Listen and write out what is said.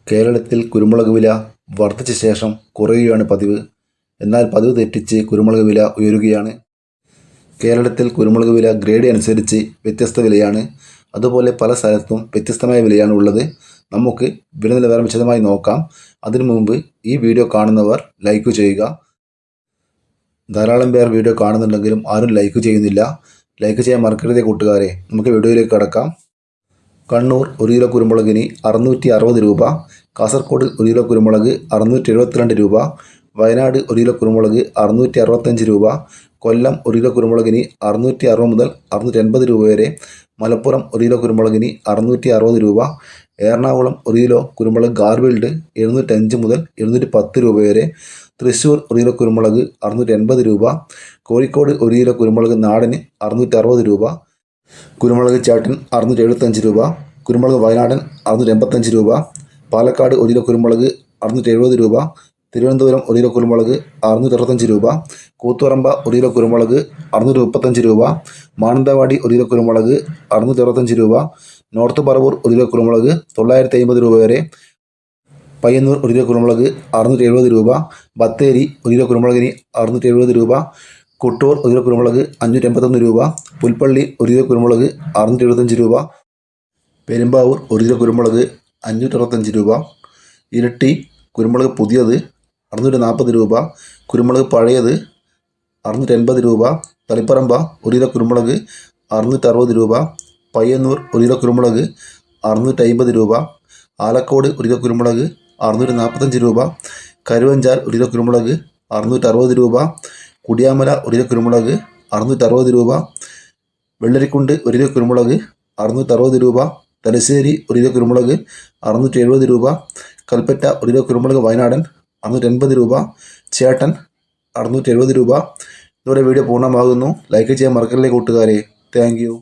കേരളത്തിൽ കുരുമുളക് വില വർദ്ധിച്ച ശേഷം കുറയുകയാണ് പതിവ്. എന്നാൽ പതിവ് തെറ്റിച്ച് കുരുമുളക് വില ഉയരുകയാണ്. കേരളത്തിൽ കുരുമുളക് വില ഗ്രേഡ് അനുസരിച്ച് വ്യത്യസ്ത വിലയാണ്. അതുപോലെ പല സ്ഥലത്തും വ്യത്യസ്തമായ വിലയാണ് ഉള്ളത്. നമുക്ക് വില നിലവാരം വിശദമായി നോക്കാം. അതിനു മുമ്പ് ഈ വീഡിയോ കാണുന്നവർ ലൈക്ക് ചെയ്യുക. ധാരാളം പേർ വീഡിയോ കാണുന്നുണ്ടെങ്കിലും ആരും ലൈക്ക് ചെയ്യുന്നില്ല. ലൈക്ക് ചെയ്യാൻ മറക്കരുതേ കൂട്ടുകാരെ. നമുക്ക് വീഡിയോയിലേക്ക് കടക്കാം. കണ്ണൂർ 1 കിലോ കുരുമുളകിന് 660 രൂപ. കാസർഗോഡ് 1 കിലോ കുരുമുളക് 672 രൂപ. വയനാട് 1 കിലോ കുരുമുളക് 665 രൂപ. കൊല്ലം 1 കിലോ കുരുമുളകിന് 660 മുതൽ 680 രൂപ വരെ. മലപ്പുറം 1 കിലോ കുരുമുളകിന് 660 രൂപ. എറണാകുളം 1 കിലോ കുരുമുളക് ഗാർബിൾഡ് 705 മുതൽ 710 രൂപ വരെ. തൃശ്ശൂർ 1 കിലോ കുരുമുളക് 680 രൂപ. കോഴിക്കോട് 1 കിലോ കുരുമുളക് നാടന് 660 രൂപ. കുരുമുളക് ചാട്ടൻ 675 രൂപ. കുരുമുളക് വയനാടൻ 685 രൂപ. പാലക്കാട് 1 കിലോ കുരുമുളക് 670 രൂപ. തിരുവനന്തപുരം 1 കിലോ കുരുമുളക് 665 രൂപ. കൂത്തുപറമ്പ 1 കിലോ കുരുമുളക് 635 രൂപ. മാനന്തവാടി 1 കിലോ കുരുമുളക് 665 രൂപ. നോർത്ത് പറവൂർ 1 കിലോ കുരുമുളക് 950 രൂപ വരെ. പയ്യന്നൂർ 1 കിലോ കുരുമുളക് 670 രൂപ. ബത്തേരി 1 കിലോ കുരുമുളകിന് 670 രൂപ. കുട്ടൂർ 1 കിലോ കുരുമുളക് 581 രൂപ. പുൽപ്പള്ളി 1 കിലോ കുരുമുളക് 675 രൂപ. പെരുമ്പാവൂർ 1 കിലോ കുരുമുളക് 565 രൂപ. ഇരിട്ടി കുരുമുളക് പുതിയത് 640 രൂപ. കുരുമുളക് പഴയത് 680 രൂപ. തളിപ്പറമ്പ 1 കിലോ കുരുമുളക് 660 രൂപ. പയ്യന്നൂർ 1 കിലോ കുരുമുളക് 650 രൂപ. ആലക്കോട് 1 കിലോ കുരുമുളക് 645 രൂപ. കരുവഞ്ചാൽ 1 കിലോ കുരുമുളക് 660 രൂപ. കുടിയാമല 1 കിലോ കുരുമുളക് 660 രൂപ. വെള്ളരിക്കുണ്ട് 1 കിലോ കുരുമുളക് 660 രൂപ. തലശ്ശേരി 1 കിലോ കുരുമുളക് 670 രൂപ. കൽപ്പറ്റ 1 കിലോ കുരുമുളക് വയനാടൻ 680 രൂപ. ചേട്ടൻ 670 രൂപ. ഇതോടെ വീഡിയോ പൂർണ്ണമാകുന്നു. ലൈക്ക് ചെയ്യാൻ മറക്കല്ലേ കൂട്ടുകാരെ. Thank you.